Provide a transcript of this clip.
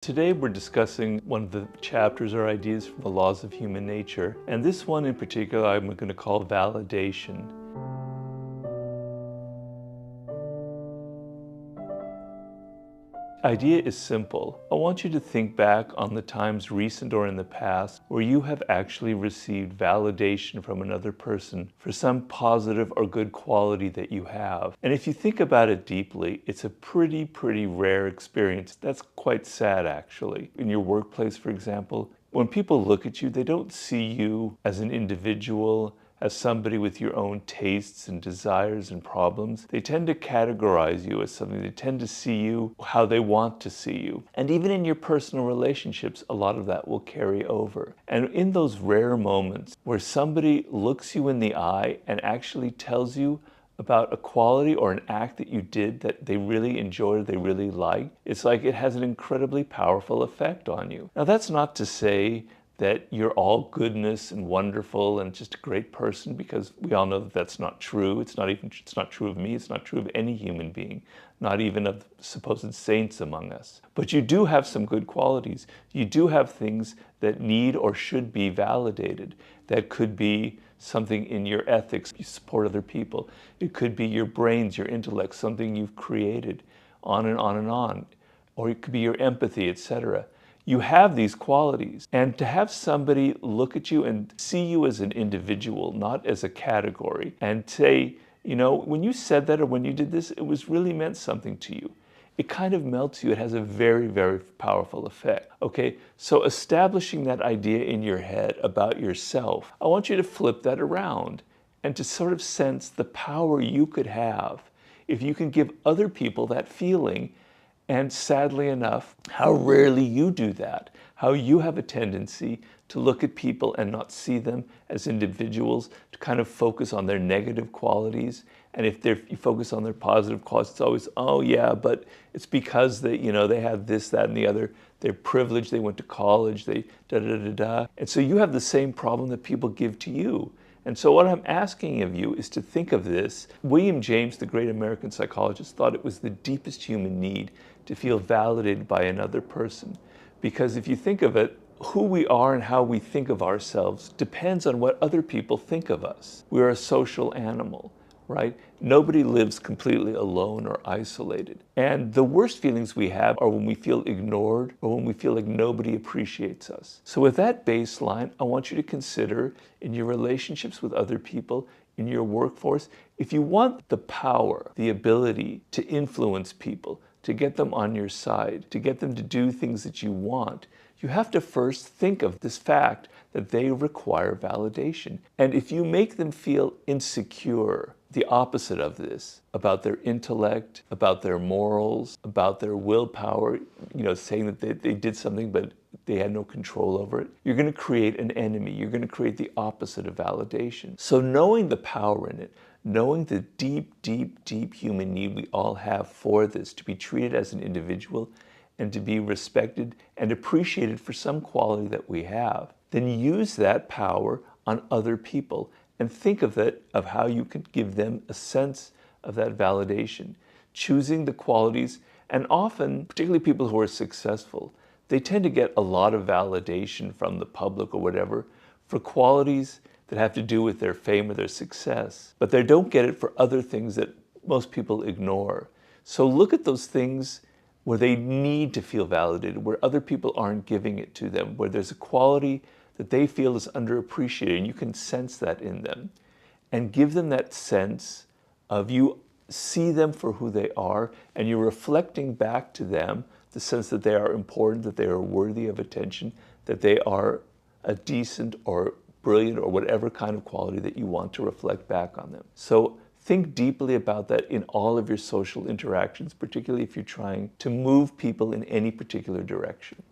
Today we're discussing one of the chapters or ideas from the laws of human nature, and this one in particular I'm going to call validation. Idea is simple. I want you to think back on the times recent or in the past where you have actually received validation from another person for some positive or good quality that you have. And if you think about it deeply, it's a pretty rare experience. That's quite sad actually. In your workplace, for example, when people look at you, they don't see you as an individual, as somebody with your own tastes and desires and problems. They tend to categorize you as something. They tend to see you how they want to see you. And even in your personal relationships, a lot of that will carry over. And in those rare moments where somebody looks you in the eye and actually tells you about a quality or an act that you did that they really enjoyed, they really liked, it's like it has an incredibly powerful effect on you. Now, that's not to say that you're all goodness and wonderful and just a great person, because we all know that that's not true. It's not true of me. It's not true of any human being, not even of supposed saints among us. But you do have some good qualities. You do have things that need or should be validated. That could be something in your ethics. You support other people. It could be your brains, your intellect, something you've created, on and on and on. Or it could be your empathy, etc. You have these qualities, and to have somebody look at you and see you as an individual, not as a category, and say, you know, when you said that or when you did this, it was really meant something to you. It kind of melts you. It has a very powerful effect. Okay, so establishing that idea in your head about yourself, I want you to flip that around and to sort of sense the power you could have if you can give other people that feeling. And sadly enough, how rarely you do that, how you have a tendency to look at people and not see them as individuals, to kind of focus on their negative qualities. And if you focus on their positive qualities, it's always, oh yeah, but it's because they, you know, they have this, that, and the other. They're privileged, they went to college, they da-da-da-da. And so you have the same problem that people give to you. And so what I'm asking of you is to think of this. William James, the great American psychologist, thought it was the deepest human need to feel validated by another person. Because if you think of it, who we are and how we think of ourselves depends on what other people think of us. We're a social animal, right? Nobody lives completely alone or isolated. And the worst feelings we have are when we feel ignored or when we feel like nobody appreciates us. So with that baseline, I want you to consider in your relationships with other people, in your workforce, if you want the power, the ability to influence people, to get them on your side, to get them to do things that you want, you have to first think of this fact that they require validation. And if you make them feel insecure, the opposite of this, about their intellect, about their morals, about their willpower, you know, saying that they did something but they had no control over it, you're going to create an enemy. You're going to create the opposite of validation. So knowing the power in it, knowing the deep human need we all have for this, to be treated as an individual and to be respected and appreciated for some quality that we have, then use that power on other people and think of it, of how you could give them a sense of that validation, choosing the qualities. And often, particularly people who are successful, they tend to get a lot of validation from the public or whatever for qualities that have to do with their fame or their success, but they don't get it for other things that most people ignore. So look at those things where they need to feel validated, where other people aren't giving it to them, where there's a quality that they feel is underappreciated, and you can sense that in them. And give them that sense of, you see them for who they are, and you're reflecting back to them the sense that they are important, that they are worthy of attention, that they are a decent or brilliant or whatever kind of quality that you want to reflect back on them. So think deeply about that in all of your social interactions, particularly if you're trying to move people in any particular direction.